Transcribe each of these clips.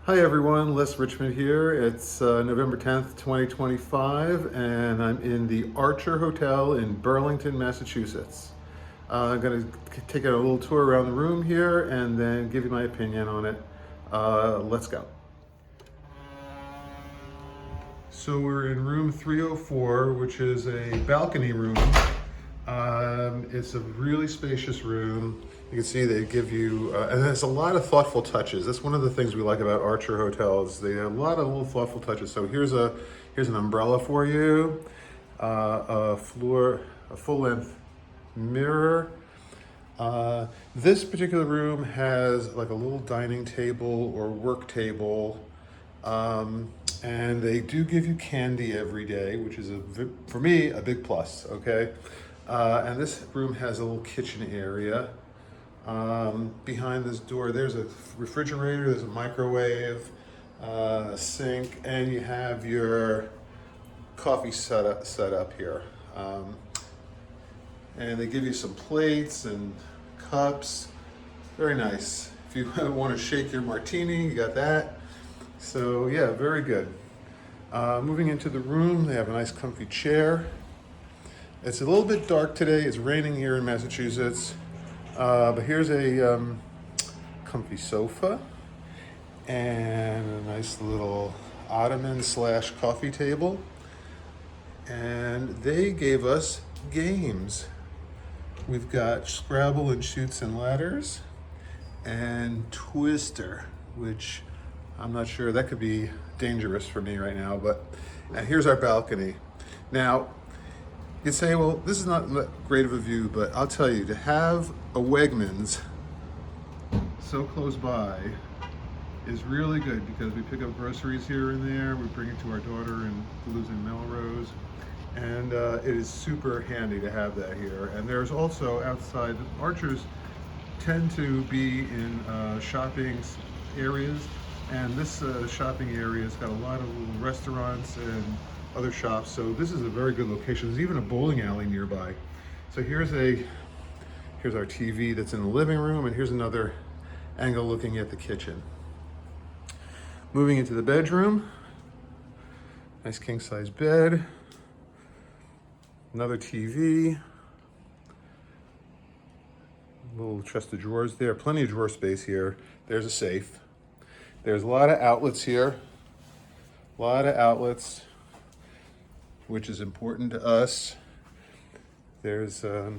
Hi everyone, Les Richmond here. It's November 10th, 2025, and I'm in the Archer Hotel in Burlington, Massachusetts. I'm going to take a little tour around the room here and then give you my opinion on it. Let's go. So we're in room 304, which is a balcony room. It's a really spacious room. You can see they give you, and there's a lot of thoughtful touches. That's one of the things we like about Archer hotels. They have a lot of little thoughtful touches. So here's an umbrella for you, a full-length mirror. This particular room has like a little dining table or work table. And they do give you candy every day, which is, for me, a big plus, okay? And this room has a little kitchen area. Behind this door, there's a refrigerator, there's a microwave, a sink, and you have your coffee set up here. And they give you some plates and cups. Very nice. If you want to shake your martini, you got that. So yeah, very good. Moving into the room, they have a nice comfy chair. It's a little bit dark today. It's raining here in Massachusetts. But here's a comfy sofa and a nice little ottoman / coffee table. And they gave us games. We've got Scrabble and Chutes and Ladders and Twister, which I'm not sure, that could be dangerous for me right now, and here's our balcony. Now, you'd say, well, this is not great of a view, but I'll tell you, to have a Wegmans so close by is really good because we pick up groceries here and there. We bring it to our daughter who lives in Melrose, and it is super handy to have that here. And there's also outside, Archers tend to be in shopping areas, and this shopping area has got a lot of little restaurants and other shops, so this is a very good location. There's even a bowling alley nearby. So here's our TV that's in the living room, and here's another angle looking at the kitchen. Moving into the bedroom, nice king-size bed, another TV, little chest of drawers there, plenty of drawer space here. There's a safe. There's a lot of outlets here, which is important to us. There's a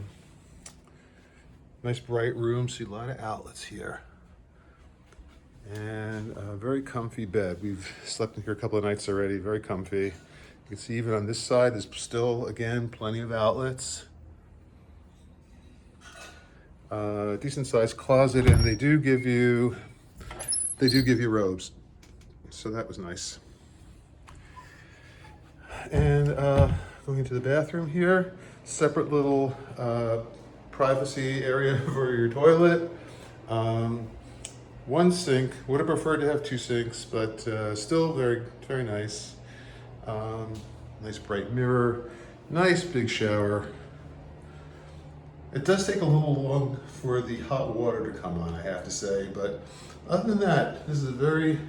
nice bright room, see a lot of outlets here. And a very comfy bed. We've slept in here a couple of nights already, very comfy. You can see even on this side, there's still, again, plenty of outlets. Decent sized closet, and they do give you robes. So that was nice. And going into the bathroom here, separate little privacy area for your toilet. One sink. Would have preferred to have two sinks, but still very, very nice. Nice bright mirror, nice big shower. It does take a little long for the hot water to come on, I have to say, but other than that, this is a very,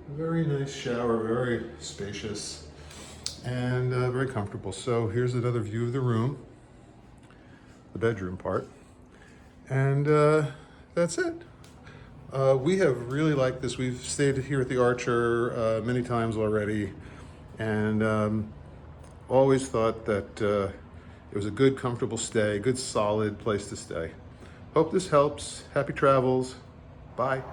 very nice shower, very spacious, and very comfortable. So here's another view of the room, the bedroom part, and that's it. We have really liked this. We've stayed here at the Archer many times already, and always thought that it was a good, comfortable stay, good, solid place to stay. Hope this helps. Happy travels. Bye.